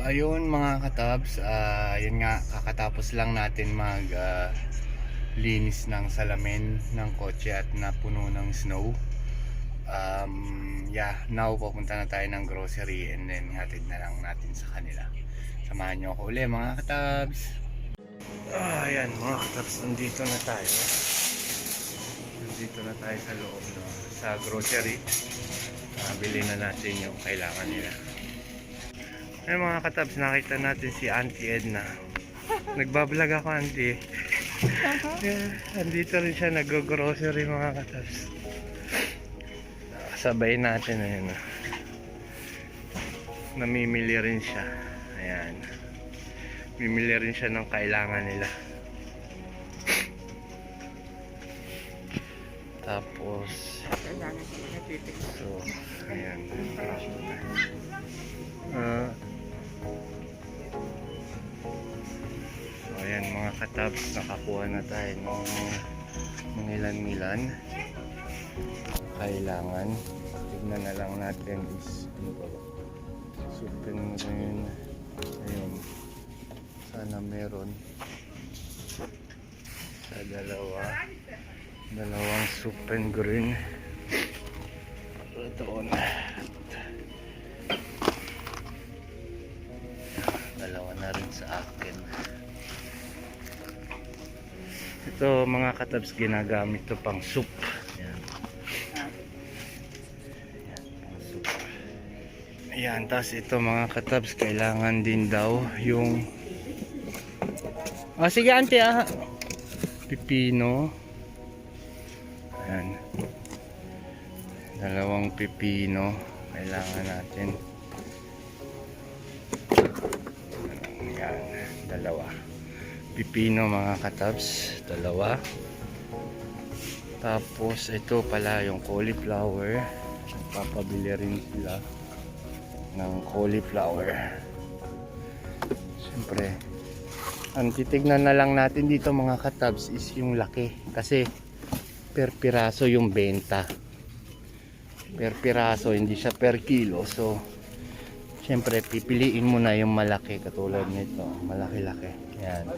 Ayun mga katabs, yun nga, kakatapos lang natin mag linis ng salamin ng kotse at napuno ng snow. Yeah, now pupunta na tayo ng grocery and then hatid na lang natin sa kanila. Samahan nyo ako ulit mga katabs. Ayan mga katabs, nandito na tayo. Nandito na tayo sa loob, no? Sa grocery. Bili na natin yung kailangan nila. Ay mga katabs, nakita natin si Auntie Edna. Nagbablog ako, Auntie. Andito rin siya, nag-grocery mga katabs. Sabay natin, ayun. Namimili rin siya. Ayan. Mimili rin siya ng kailangan nila. Tapos so, ayan. So ayan mga katabs, nakakuha na tayo ng mga ilan-ilan kailangan. Tignan na lang natin is Supreme Green. Ayun, sana meron sa dalawang Supreme Green. Doon dalawa na rin sa akin. Ito mga katabs, ginagamit to pang soup. Ayan. Ayan, pang soup. Ayan, tapos ito mga katabs, kailangan din daw yung sige auntie, pipino. Ayan, dalawang pipino kailangan natin. Ayan, dalawa pipino mga katabs, dalawa. Tapos ito pala yung cauliflower, papabili rin sila ng cauliflower. Siyempre ang titignan na lang natin dito mga katabs is yung laki, kasi per piraso yung benta, per piraso, hindi siya per kilo. So siyempre pipiliin mo na yung malaki, katulad nito, malaki-laki. Yan.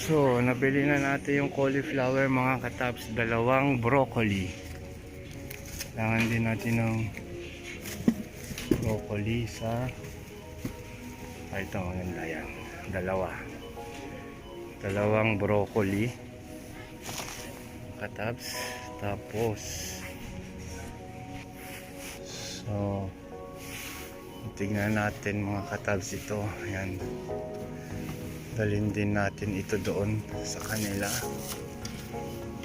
So nabili na natin yung cauliflower mga katabs, dalawang broccoli. Kailangan din natin ng broccoli sa ito, maganda yan, dalawang broccoli katabs. Tapos so tignan natin mga katabs ito. Ayan, dalhin din natin ito doon sa kanila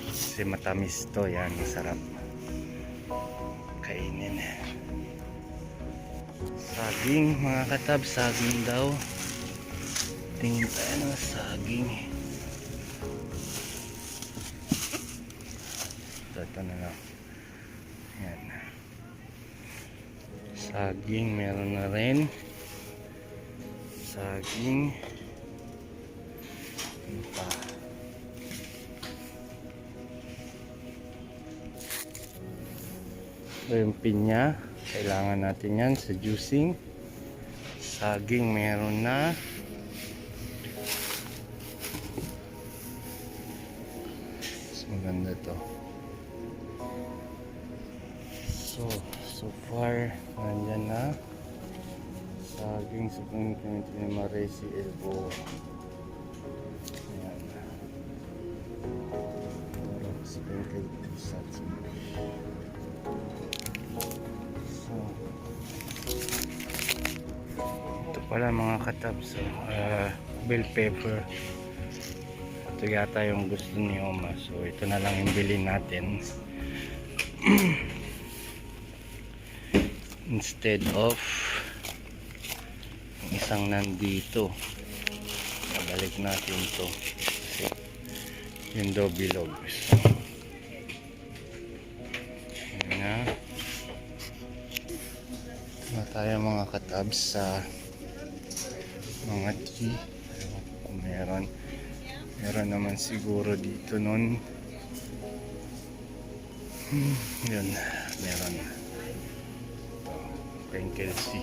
kasi matamis to. Yan, masarap kainin. Saging mga katabs, saging daw. Tingin tayo ng saging. Ito na lang. Yan, saging meron na rin. Saging pa. Ito yung pinya, kailangan natin yan sa juicing. Saging meron na. Mas maganda to. So far nandyan na saging, saging ni Maresi Elbo. Ayan, sprinkled salt. So ito pala mga katabs, bell pepper. Ito yata yung gusto ni Oma, so ito na lang yung bilhin natin. Instead of isang nandito, balik natin to kasi yung daw bilog. So, yun na tayo mga katabs sa mga tea. Kung meron naman siguro dito nun. Yun, meron. Penkel C.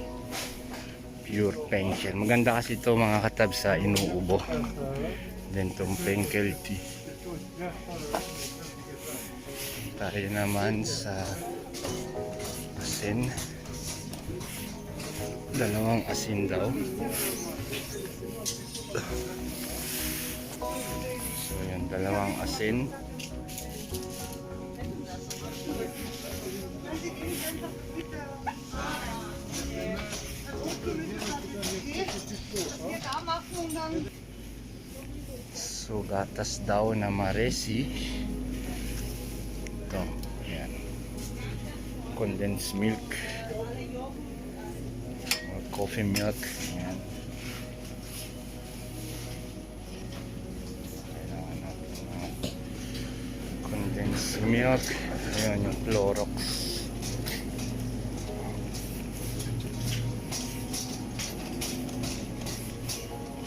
Pure Penkel. Maganda kasi ito mga katab sa inuubo. Then itong Penkel T. Tayo naman sa asin. Dalawang asin daw. So yan, dalawang asin. So gatas daw na maresi. Ito, yan. Condensed milk. Or coffee milk. Yan. Kailangan natin ng condensed milk. Ayan yung Clorox.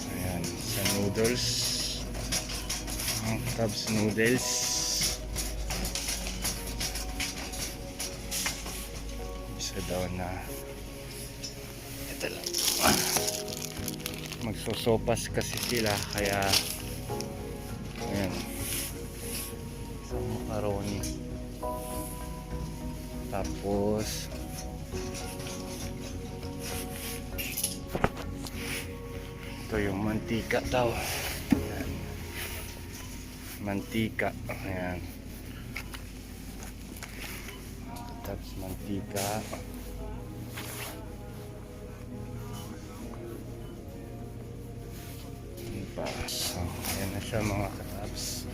Ayan, sa noodles. Ang Cubs noodles. Isa daw na ito lang. Magsosopas kasi sila kaya ayan, isang macaroni, tapos ito yung mantika daw. Ayan. Mantika. Ayan. Tapos mantika. So, ayan na siya mga katabs.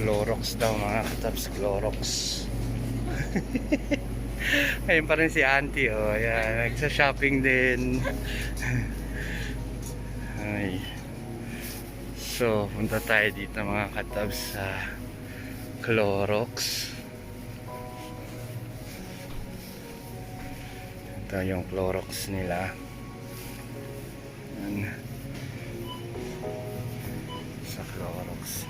Clorox daw mga katabs. Clorox. Ayun pa rin si auntie. Oh, ayan. Nagsa-shopping din. Ay. So, punta tayo dito mga katabs sa Clorox. Ito yung Clorox nila. Ayan. Sa Clorox.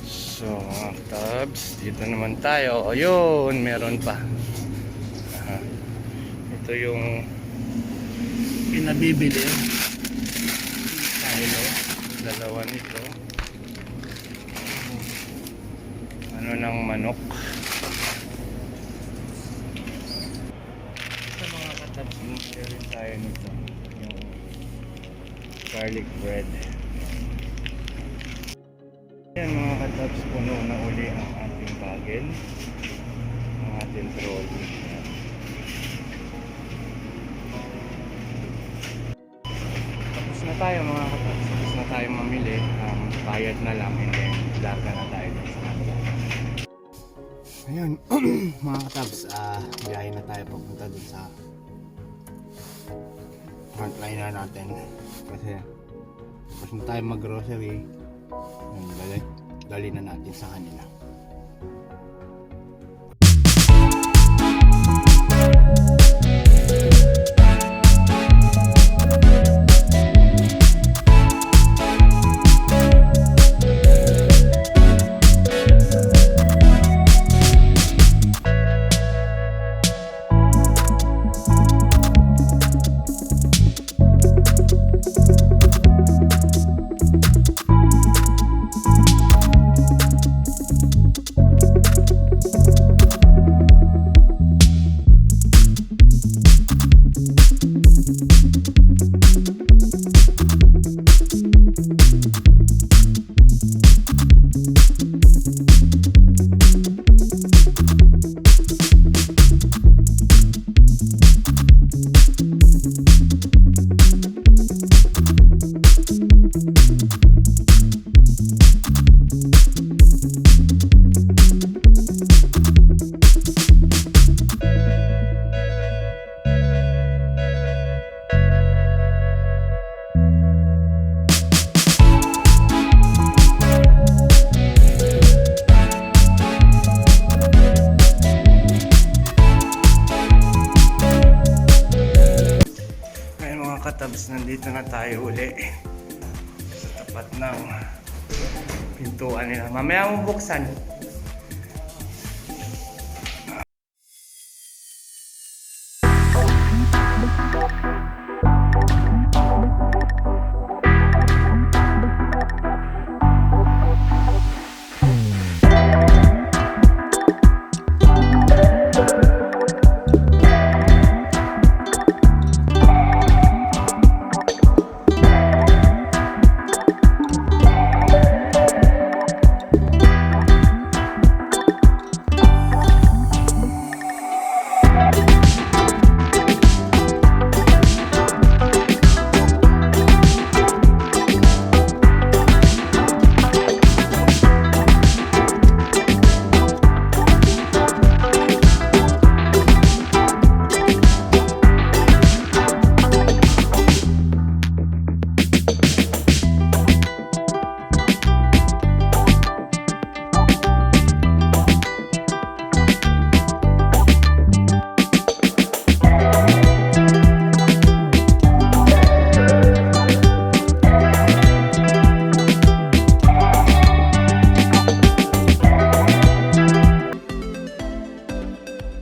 So mga tabs, dito naman tayo. Ayun, meron pa. Ito yung pinabibili. Kilo, dalawa nito. Ano ng manok. Sa mga katabs, meron tayo nito. Yung garlic bread. Yan mga katabs, puno na uli ang ating bagel, ang ating trolley. Tapos na tayo mga katabs, tapos na tayo mamili, bayad na lang and then larga na tayo dun sa kanila. Ayun mga katabs, biyahe na tayo papunta dun sa frontliner natin kasi tapos na tayo mag grocery. Dali na natin sa kanila. katabs, nandito na tayo uli sa tapat ng pintuan nila. Mamaya mo buksan.